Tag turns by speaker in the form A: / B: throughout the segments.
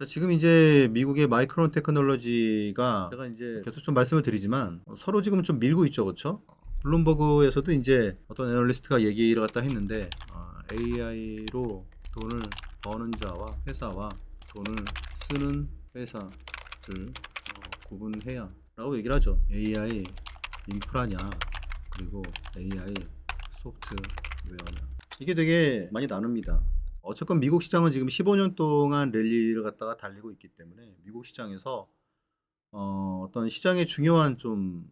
A: 자, 지금 이제 미국의 마이크론 테크놀로지가 제가 이제 계속 좀 말씀을 드리지만 서로 지금 좀 밀고 있죠, 그렇죠? 블룸버그에서도 이제 어떤 애널리스트가 얘기를 갖다 했는데 AI로 돈을 버는 자와 회사와 돈을 쓰는 회사를 구분해야 라고 얘기를 하죠. AI 인프라냐 그리고 AI 소프트웨어냐, 이게 되게 많이 나눕니다. 어쨌건 미국 시장은 지금 15년 동안 랠리를 갖다가 달리고 있기 때문에 미국 시장에서 어떤 시장의 중요한 좀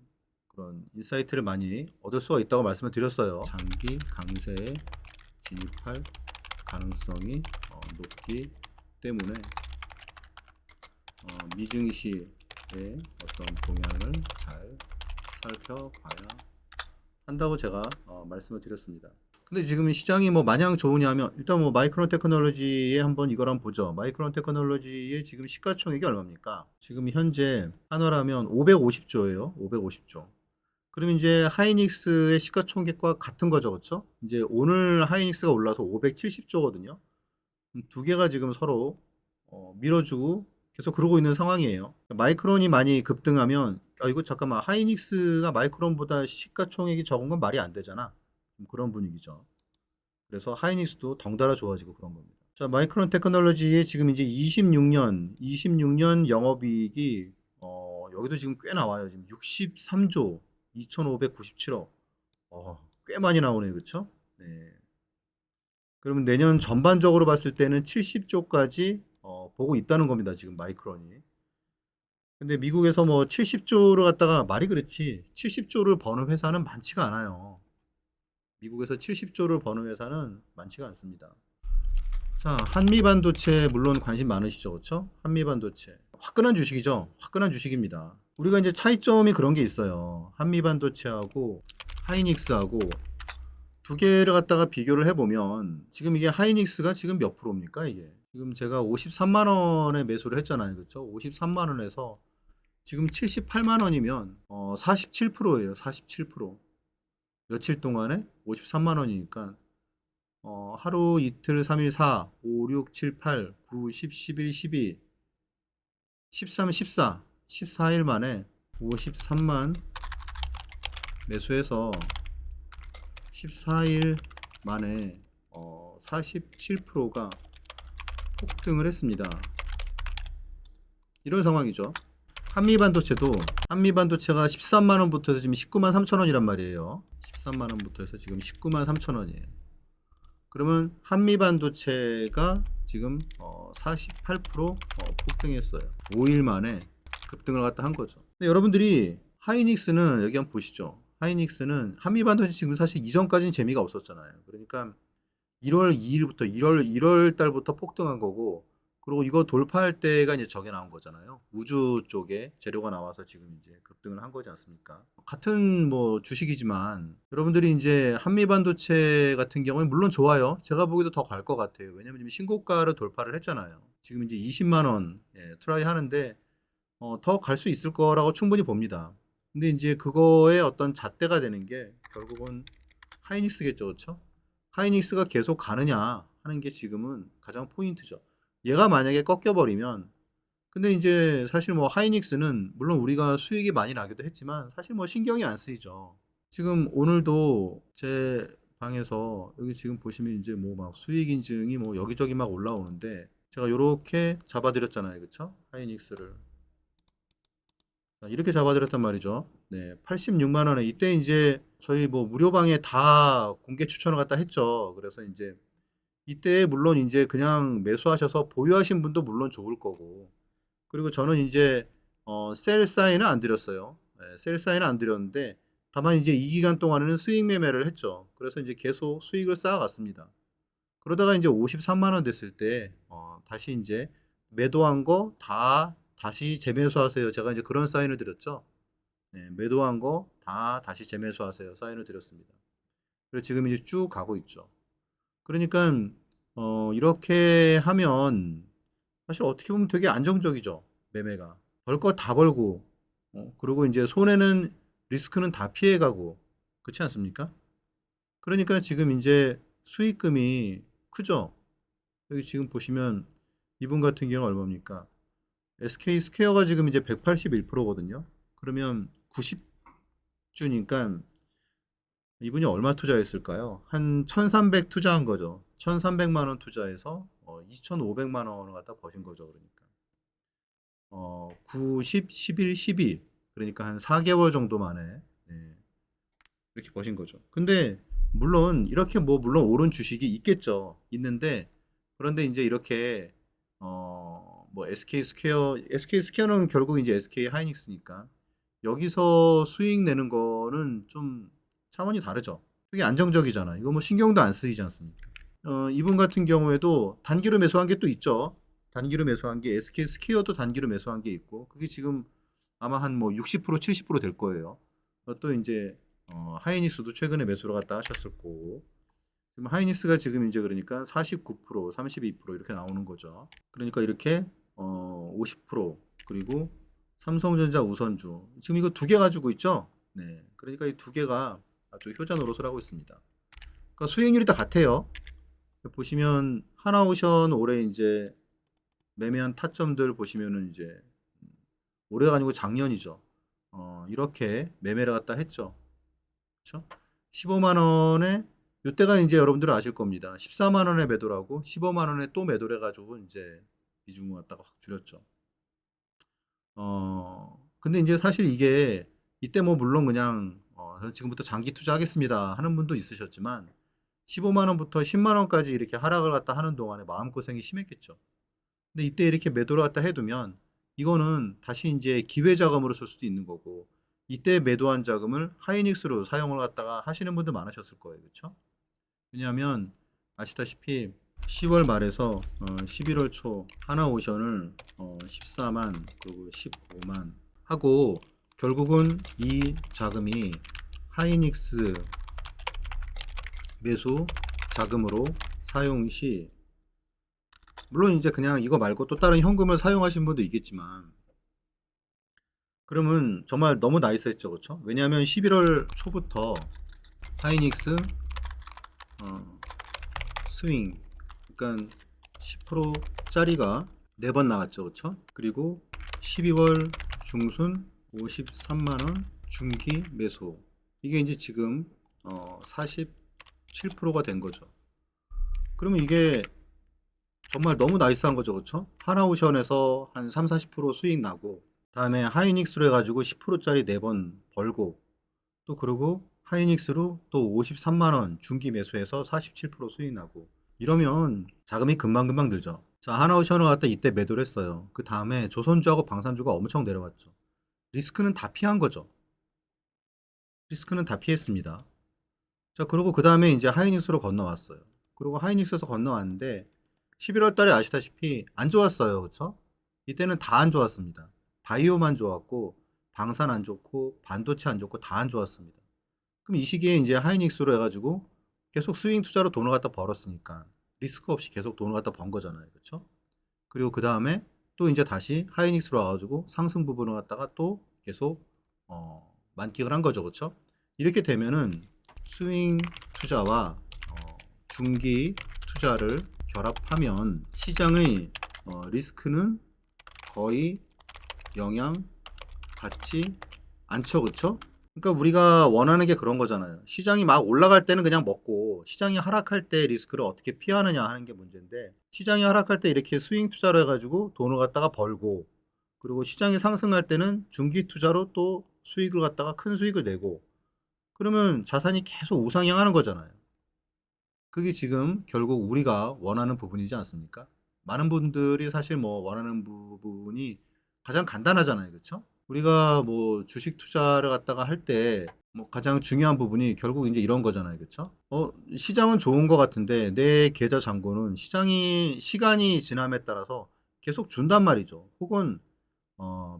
A: 그런 인사이트를 많이 얻을 수가 있다고 말씀을 드렸어요. 장기 강세에 진입할 가능성이 높기 때문에 미증시의 어떤 동향을 잘 살펴봐야 한다고 제가 말씀을 드렸습니다. 근데 지금 시장이 뭐 마냥 좋으냐면 일단 뭐 마이크론 테크놀로지에 한번 이걸 한번 보죠. 마이크론 테크놀로지의 지금 시가총액이 얼마입니까? 지금 현재 한화라면 550조예요. 550조. 그럼 이제 하이닉스의 시가총액과 같은 거죠, 그렇죠? 이제 오늘 하이닉스가 올라서 570조거든요. 두 개가 지금 서로 밀어주고 계속 그러고 있는 상황이에요. 마이크론이 많이 급등하면 이거 잠깐만, 하이닉스가 마이크론보다 시가총액이 적은 건 말이 안 되잖아. 그런 분위기죠. 그래서 하이닉스도 덩달아 좋아지고 그런 겁니다. 자, 마이크론 테크놀로지의 지금 이제 26년 영업이익이 여기도 지금 꽤 나와요. 지금 63조 2,597억. 꽤 많이 나오네요. 그렇죠? 네. 그러면 내년 전반적으로 봤을 때는 70조까지 보고 있다는 겁니다. 지금 마이크론이. 근데 미국에서 뭐 70조를 갖다가 말이 그렇지 70조를 버는 회사는 많지가 않아요. 미국에서 70조를 버는 회사는 많지가 않습니다. 자, 한미반도체 물론 관심 많으시죠, 그렇죠? 한미반도체 화끈한 주식이죠. 화끈한 주식입니다. 우리가 이제 차이점이 그런 게 있어요. 한미반도체하고 하이닉스하고 두 개를 갖다가 비교를 해보면 지금 이게 하이닉스가 지금 몇 프로입니까 이게? 지금 제가 53만 원에 매수를 했잖아요, 그렇죠? 53만 원에서 지금 78만 원이면 47%예요. 47%. 며칠 동안에 53만 원이니까 하루 이틀 3일 4 5 6 7 8 9 10 11 12 13 14 14일 만에 53만 매수해서 14일 만에 47%가 폭등을 했습니다. 이런 상황이죠. 한미반도체가 13만 원부터 해서 지금 19만 3천 원이란 말이에요. 13만 원부터 해서 지금 19만 3천 원이에요. 그러면 한미반도체가 지금 48% 폭등했어요. 5일 만에 급등을 갖다 한 거죠. 근데 여러분들이 하이닉스는 여기 한번 보시죠. 하이닉스는 한미반도체 지금 사실 이전까지는 재미가 없었잖아요. 그러니까 1월 2일부터 1월 달부터 폭등한 거고, 그리고 이거 돌파할 때가 이제 저게 나온 거잖아요. 우주 쪽에 재료가 나와서 지금 이제 급등을 한 거지 않습니까? 같은 뭐 주식이지만 여러분들이 이제 한미반도체 같은 경우는 물론 좋아요. 제가 보기도 더 갈 것 같아요. 왜냐면 지금 신고가를 돌파를 했잖아요. 지금 이제 20만 원 트라이 하는데 더 갈 수 있을 거라고 충분히 봅니다. 근데 이제 그거의 어떤 잣대가 되는 게 결국은 하이닉스겠죠, 그렇죠? 하이닉스가 계속 가느냐 하는 게 지금은 가장 포인트죠. 얘가 만약에 꺾여버리면, 근데 이제 사실 뭐 하이닉스는 물론 우리가 수익이 많이 나기도 했지만 사실 뭐 신경이 안 쓰이죠. 지금 오늘도 제 방에서 여기 지금 보시면 이제 뭐 막 수익 인증이 뭐 여기저기 막 올라오는데 제가 요렇게 잡아드렸잖아요. 그쵸? 하이닉스를. 이렇게 잡아드렸단 말이죠. 네, 86만 원에 이때 이제 저희 뭐 무료방에 다 공개 추천을 갖다 했죠. 그래서 이제 이때 물론 이제 그냥 매수하셔서 보유하신 분도 물론 좋을 거고, 그리고 저는 이제 셀 사인은 안 드렸어요. 네, 셀 사인은 안 드렸는데 다만 이제 이 기간 동안에는 수익 매매를 했죠. 그래서 이제 계속 수익을 쌓아갔습니다. 그러다가 이제 53만 원 됐을 때 다시 이제 매도한 거 다 다시 재매수하세요. 제가 이제 그런 사인을 드렸죠. 네, 매도한 거 다 다시 재매수하세요. 사인을 드렸습니다. 그리고 지금 이제 쭉 가고 있죠. 그러니까 이렇게 하면 사실 어떻게 보면 되게 안정적이죠. 매매가. 벌 거 다 벌고, 그리고 이제 손해는, 리스크는 다 피해가고, 그렇지 않습니까? 그러니까 지금 이제 수익금이 크죠. 여기 지금 보시면 이분 같은 경우는 얼마입니까? SK 스퀘어가 지금 이제 181%거든요. 그러면 90주니까 이분이 얼마 투자했을까요? 한 1300 투자한 거죠. 1300만 원 투자해서 2500만 원을 갖다 버신 거죠. 그러니까 90, 11, 12 그러니까 한 4개월 정도 만에 네, 이렇게 버신 거죠. 근데 물론 이렇게 뭐 물론 오른 주식이 있겠죠. 있는데 그런데 이제 이렇게 뭐 SK 스퀘어는 결국 이제 SK 하이닉스니까 여기서 수익 내는 거는 좀 차원이 다르죠. 되게 안정적이잖아. 이거 뭐 신경도 안 쓰이지 않습니까? 이분 같은 경우에도 단기로 매수한 게 또 있죠. 단기로 매수한 게 SK 스퀘어도 단기로 매수한 게 있고 그게 지금 아마 한 뭐 60% 70%될 거예요. 또 이제 하이닉스도 최근에 매수를 갖다 하셨을 거고 지금 하이닉스가 지금 이제 그러니까 49%, 32% 이렇게 나오는 거죠. 그러니까 이렇게 50% 그리고 삼성전자 우선주 지금 이거 두 개 가지고 있죠. 네, 그러니까 이 두 개가 아주 효자 노릇을 하고 있습니다. 그러니까 수익률이 다 같아요. 보시면 하나오션 올해 이제 매매한 타점들 보시면은 이제 올해가 아니고 작년이죠. 이렇게 매매를 갖다 했죠. 그렇죠? 15만 원에 이때가 이제 여러분들은 아실 겁니다. 14만 원에 매도를 하고 15만 원에 또 매도를 해가지고 이제 비중을 갖다가 확 줄였죠. 근데 이제 사실 이게 이때 뭐 물론 그냥 지금부터 장기 투자하겠습니다 하는 분도 있으셨지만 15만 원부터 10만 원까지 이렇게 하락을 갖다 하는 동안에 마음고생이 심했겠죠. 근데 이때 이렇게 매도를 갖다 해두면 이거는 다시 이제 기회 자금으로 쓸 수도 있는 거고 이때 매도한 자금을 하이닉스로 사용을 갖다가 하시는 분들 많으셨을 거예요. 그렇죠? 왜냐하면 아시다시피 10월 말에서 11월 초 하나오션을 14만 그리고 15만 하고 결국은 이 자금이 하이닉스 매수 자금으로 사용 시 물론 이제 그냥 이거 말고 또 다른 현금을 사용하신 분도 있겠지만 그러면 정말 너무 나이스했죠. 그렇죠? 왜냐하면 11월 초부터 하이닉스 스윙 그러니까 10%짜리가 4번 나왔죠. 그렇죠? 그리고 12월 중순 53만 원 중기 매수. 이게 이제 지금 47%가 된 거죠. 그러면 이게 정말 너무 나이스한 거죠. 그렇죠? 하나오션에서 한 3, 40% 수익 나고 다음에 하이닉스로 해가지고 10%짜리 4번 벌고 또 그러고 하이닉스로 또 53만 원 중기 매수해서 47% 수익 나고 이러면 자금이 금방금방 들죠. 자, 하나오션을 갖다 이때 매도를 했어요. 그 다음에 조선주하고 방산주가 엄청 내려왔죠. 리스크는 다 피한 거죠. 리스크는 다 피했습니다. 자, 그리고 그 다음에 이제 하이닉스로 건너왔어요. 그리고 하이닉스에서 건너왔는데 11월 달에 아시다시피 안 좋았어요. 그쵸? 이때는 다 안 좋았습니다. 바이오만 좋았고 방산 안 좋고 반도체 안 좋고 다 안 좋았습니다. 그럼 이 시기에 이제 하이닉스로 해가지고 계속 스윙 투자로 돈을 갖다 벌었으니까 리스크 없이 계속 돈을 갖다 번 거잖아요. 그렇죠? 그리고 그 다음에 또 이제 다시 하이닉스로 와가지고 상승 부분을 갖다가 또 계속 만끽을 한 거죠. 그렇죠? 이렇게 되면은 스윙 투자와 중기 투자를 결합하면 시장의 리스크는 거의 영향 받지 않죠. 그렇죠? 그러니까 우리가 원하는 게 그런 거잖아요. 시장이 막 올라갈 때는 그냥 먹고 시장이 하락할 때 리스크를 어떻게 피하느냐 하는 게 문제인데 시장이 하락할 때 이렇게 스윙 투자를 해가지고 돈을 갖다가 벌고 그리고 시장이 상승할 때는 중기 투자로 또 수익을 갖다가 큰 수익을 내고 그러면 자산이 계속 우상향하는 거잖아요. 그게 지금 결국 우리가 원하는 부분이지 않습니까? 많은 분들이 사실 뭐 원하는 부분이 가장 간단하잖아요. 그렇죠? 우리가 뭐 주식 투자를 갖다가 할 때 뭐 가장 중요한 부분이 결국 이제 이런 거잖아요. 그렇죠? 시장은 좋은 것 같은데 내 계좌 잔고는 시간이 지남에 따라서 계속 준단 말이죠. 혹은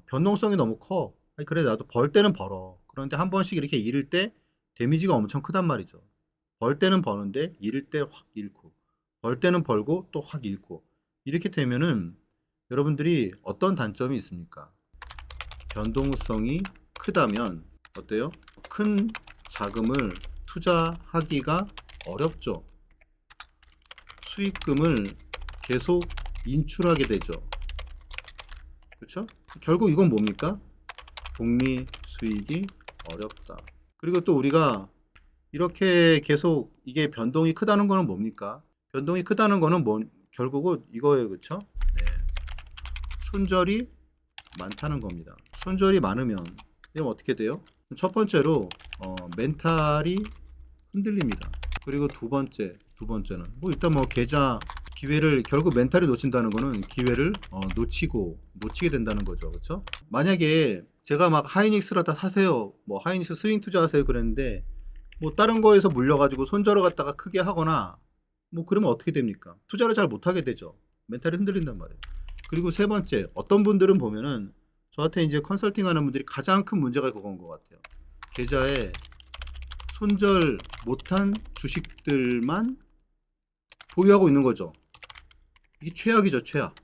A: 변동성이 너무 커. 아니, 그래 나도 벌 때는 벌어. 그런데 한 번씩 이렇게 잃을 때 데미지가 엄청 크단 말이죠. 벌 때는 버는데 잃을 때 확 잃고 벌 때는 벌고 또 확 잃고 이렇게 되면은 여러분들이 어떤 단점이 있습니까? 변동성이 크다면 어때요? 큰 자금을 투자하기가 어렵죠. 수익금을 계속 인출하게 되죠. 그렇죠? 결국 이건 뭡니까? 복리 수익이 어렵다. 그리고 또 우리가 이렇게 계속 이게 변동이 크다는 거는 뭡니까? 변동이 크다는 거는 결국은 이거예요. 그렇죠? 네. 손절이 많다는 겁니다. 손절이 많으면 이러면 어떻게 돼요? 첫 번째로 멘탈이 흔들립니다. 그리고 두 번째는 뭐 일단 뭐 계좌 기회를 결국 멘탈이 놓친다는 거는 기회를 놓치게 된다는 거죠. 그렇죠? 만약에 제가 막 하이닉스를 다 사세요. 뭐 하이닉스 스윙 투자하세요 그랬는데 뭐 다른 거에서 물려가지고 손절을 갖다가 크게 하거나 뭐 그러면 어떻게 됩니까? 투자를 잘 못하게 되죠. 멘탈이 흔들린단 말이에요. 그리고 세 번째, 어떤 분들은 보면은 저한테 이제 컨설팅 하는 분들이 가장 큰 문제가 그건 것 같아요. 계좌에 손절 못한 주식들만 보유하고 있는 거죠. 이게 최악이죠, 최악.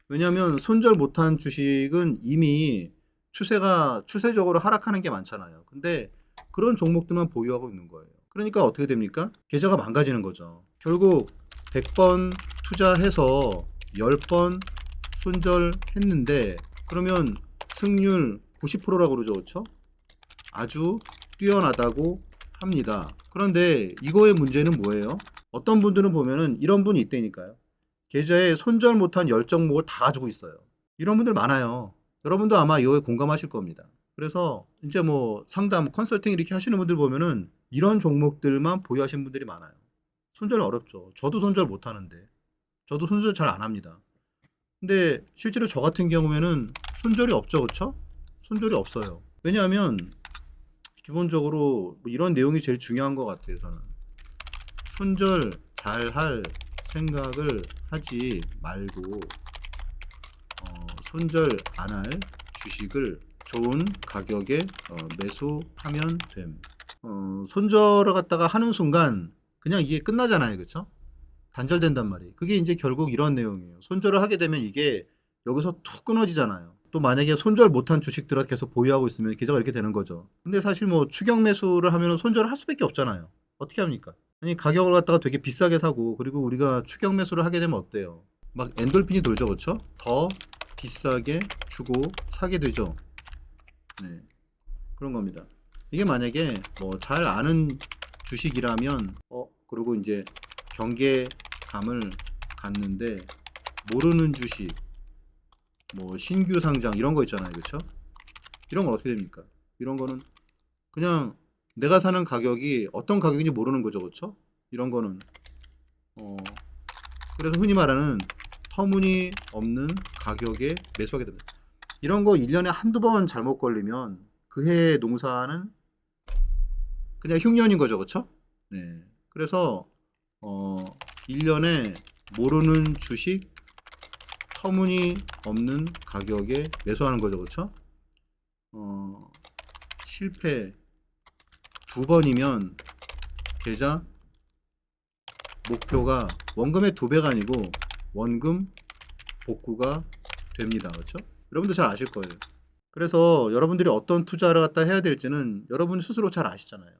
A: 왜냐하면 손절 못한 주식은 이미 추세적으로 하락하는 게 많잖아요. 근데 그런 종목들만 보유하고 있는 거예요. 그러니까 어떻게 됩니까? 계좌가 망가지는 거죠. 결국 100번 투자해서 10번 손절했는데 그러면 승률 90%라고 그러죠. 그렇죠? 아주 뛰어나다고 합니다. 그런데 이거의 문제는 뭐예요? 어떤 분들은 보면은 이런 분이 있다니까요. 계좌에 손절 못한 10종목을 다 가지고 있어요. 이런 분들 많아요. 여러분도 아마 이거에 공감하실 겁니다. 그래서 이제 뭐 상담, 컨설팅 이렇게 하시는 분들 보면은 이런 종목들만 보유하시는 분들이 많아요. 손절 어렵죠. 저도 손절 못 하는데. 저도 손절 잘 안 합니다. 근데 실제로 저 같은 경우에는 손절이 없죠. 그렇죠? 손절이 없어요. 왜냐하면 기본적으로 뭐 이런 내용이 제일 중요한 것 같아요. 저는 손절 잘 할 생각을 하지 말고 손절 안 할 주식을 좋은 가격에 매수하면 됨. 손절을 갖다가 하는 순간 그냥 이게 끝나잖아요. 그렇죠? 단절된단 말이에요. 그게 이제 결국 이런 내용이에요. 손절을 하게 되면 이게 여기서 툭 끊어지잖아요. 또 만약에 손절 못한 주식들을 계속 보유하고 있으면 계좌가 이렇게 되는 거죠. 근데 사실 뭐 추격 매수를 하면 손절을 할 수밖에 없잖아요. 어떻게 합니까? 아니 가격을 갖다가 되게 비싸게 사고 그리고 우리가 추격 매수를 하게 되면 어때요? 막 엔돌핀이 돌죠. 그렇죠? 더 비싸게 주고 사게 되죠. 네. 그런 겁니다. 이게 만약에 뭐 잘 아는 주식이라면 그리고 이제 경계감을 갖는데 모르는 주식 뭐 신규 상장 이런 거 있잖아요. 그렇죠? 이런 건 어떻게 됩니까? 이런 거는 그냥 내가 사는 가격이 어떤 가격인지 모르는 거죠. 그렇죠? 이런 거는 그래서 흔히 말하는 터무니없는 가격에 매수하게 됩니다. 이런 거 1년에 한두 번 잘못 걸리면 그 해 농사는 그냥 흉년인 거죠. 그렇죠? 네. 그래서 1년에 모르는 주식 터무니없는 가격에 매수하는 거죠. 그렇죠? 실패 2번이면 계좌 목표가 원금의 2배가 아니고 원금 복구가 됩니다. 그렇죠? 여러분도 잘 아실 거예요. 그래서 여러분들이 어떤 투자를 갖다 해야 될지는 여러분 스스로 잘 아시잖아요.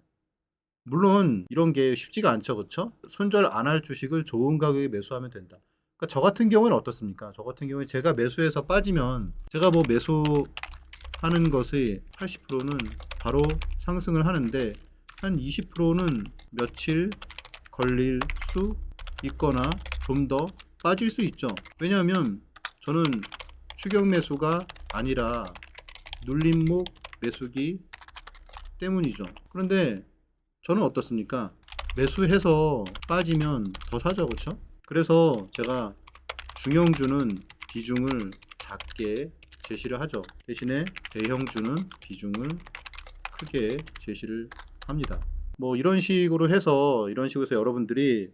A: 물론 이런 게 쉽지가 않죠. 그렇죠? 손절 안 할 주식을 좋은 가격에 매수하면 된다. 그러니까 저 같은 경우는 어떻습니까? 저 같은 경우에 제가 매수해서 빠지면 제가 뭐 매수하는 것의 80%는 바로 상승을 하는데 한 20%는 며칠 걸릴 수 있거나 좀 더 빠질 수 있죠. 왜냐하면 저는 추격 매수가 아니라 눌림목 매수기 때문이죠. 그런데 저는 어떻습니까? 매수해서 빠지면 더 사죠. 그렇죠? 그래서 제가 중형주는 비중을 작게 제시를 하죠. 대신에 대형주는 비중을 크게 제시를 합니다. 뭐 이런 식으로 해서 여러분들이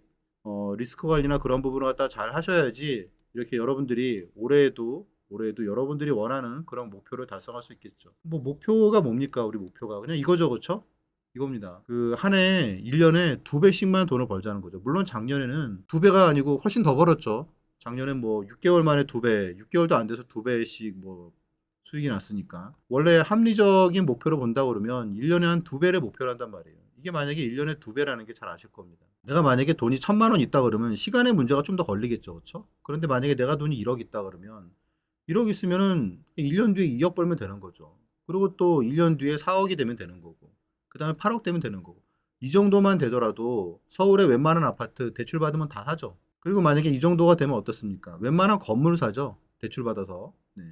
A: 리스크 관리나 그런 부분을 갖다 잘 하셔야지 이렇게 여러분들이 올해에도 여러분들이 원하는 그런 목표를 달성할 수 있겠죠. 뭐 목표가 뭡니까? 우리 목표가 그냥 이거죠. 그렇죠? 이겁니다. 그 한 해 1년에 2배씩만 돈을 벌자는 거죠. 물론 작년에는 2배가 아니고 훨씬 더 벌었죠. 작년엔 뭐 6개월 만에 2배, 6개월도 안 돼서 2배씩 뭐 수익이 났으니까. 원래 합리적인 목표로 본다 그러면 1년에 한 2배를 목표로 한단 말이에요. 이게 만약에 1년에 2배라는 게 잘 아실 겁니다. 내가 만약에 돈이 1,000만 원 있다 그러면 시간의 문제가 좀 더 걸리겠죠. 그렇죠? 그런데 만약에 내가 돈이 1억 있다 그러면 1억 있으면은 1년 뒤에 2억 벌면 되는 거죠. 그리고 또 1년 뒤에 4억이 되면 되는 거고. 그다음에 8억 되면 되는 거고. 이 정도만 되더라도 서울의 웬만한 아파트 대출 받으면 다 사죠. 그리고 만약에 이 정도가 되면 어떻습니까? 웬만한 건물 사죠. 대출 받아서. 네.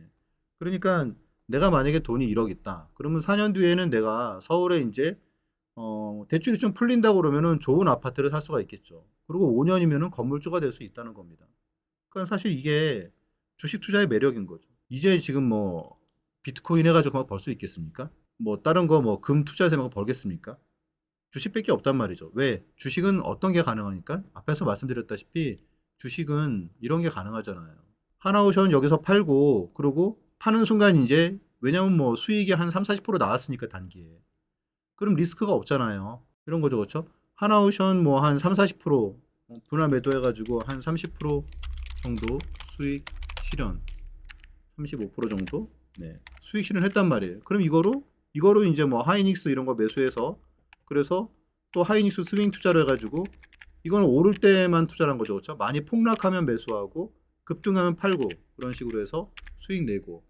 A: 그러니까 내가 만약에 돈이 1억 있다. 그러면 4년 뒤에는 내가 서울에 이제 대출이 좀 풀린다고 그러면은 좋은 아파트를 살 수가 있겠죠. 그리고 5년이면은 건물주가 될 수 있다는 겁니다. 그러니까 사실 이게 주식 투자의 매력인 거죠. 이제 지금 뭐 비트코인 해가지고 벌 수 있겠습니까? 뭐 다른 거 뭐 금 투자해서 막 벌겠습니까? 주식밖에 없단 말이죠. 왜? 주식은 어떤 게 가능하니까? 앞에서 말씀드렸다시피 주식은 이런 게 가능하잖아요. 하나오션 여기서 팔고 그러고 파는 순간 이제 왜냐면 뭐 수익이 한 3, 40% 나왔으니까 단기에. 그럼 리스크가 없잖아요. 이런 거죠. 그렇죠? 하나오션 뭐 한 3, 40% 분할 매도해가지고 한 30% 정도 수익 실현, 35% 정도 수익 실현했단 말이에요. 그럼 이거로 이제 뭐 하이닉스 이런 거 매수해서 그래서 또 하이닉스 스윙 투자를 해가지고 이거는 오를 때만 투자한 거죠. 그렇죠? 많이 폭락하면 매수하고 급등하면 팔고 그런 식으로 해서 수익 내고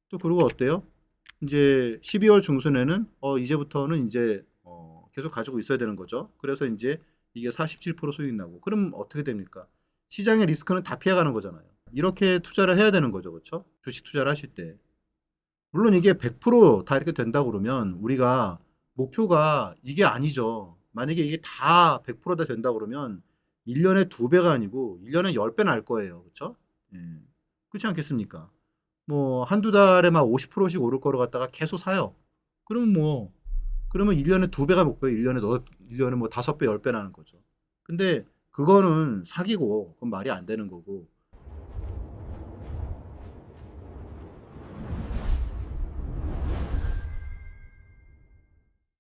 A: 또 그리고 어때요? 이제 12월 중순에는 이제부터는 이제 계속 가지고 있어야 되는 거죠. 그래서 이제 이게 47% 수익 나고 그럼 어떻게 됩니까? 시장의 리스크는 다 피해가는 거잖아요. 이렇게 투자를 해야 되는 거죠. 그렇죠? 주식 투자를 하실 때. 물론 이게 100%다 이렇게 된다 그러면 우리가 목표가 이게 아니죠. 만약에 이게 다 100%다 된다 그러면 1년에 2배가 아니고 1년에 10배 날 거예요. 그렇죠? 예. 그렇지 않겠습니까? 뭐 한두 달에 막 50%씩 오를 거를 갖다가 계속 사요. 그러면 1년에 2배가 목표예요. 1년에 뭐 5배, 10배 나는 거죠. 근데 그거는 사기고 그건 말이 안 되는 거고